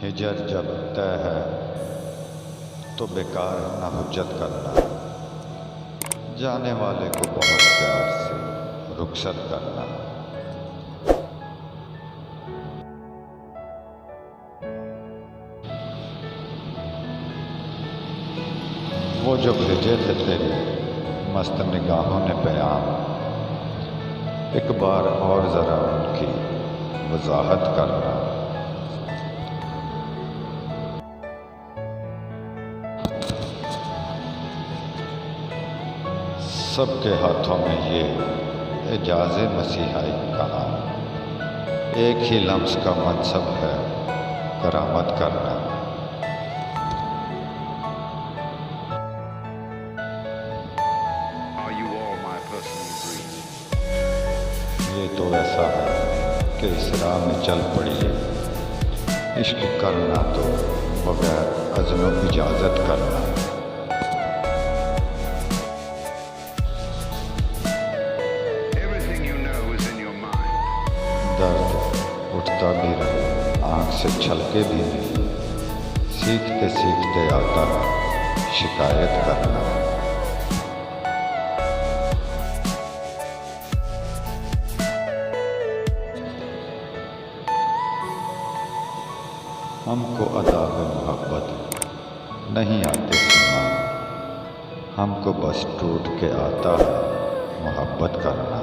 हिजर जब तय है तो बेकार न हुज्जत करना, जाने वाले को बहुत प्यार से रुखसत करना। वो जो भेजे थे तेरी मस्त निगाहों ने पैगाम, एक बार और ज़रा उनकी वजाहत करना। सबके हाथों में ये एजाज़े मसीहाई कहाँ, एक ही लम्स का मनसब है करामत करना। ये तो ऐसा है कि इस राह में चल पड़ी, इश्क करना तो बगैर अज़्नो इजाज़त करना। दर्द उठता भी रहे, आँख से छलके भी नहीं, सीखते सीखते आता शिकायत करना। हमको अदाब मोहब्बत नहीं आते सुना, हमको बस टूट के आता है मोहब्बत करना।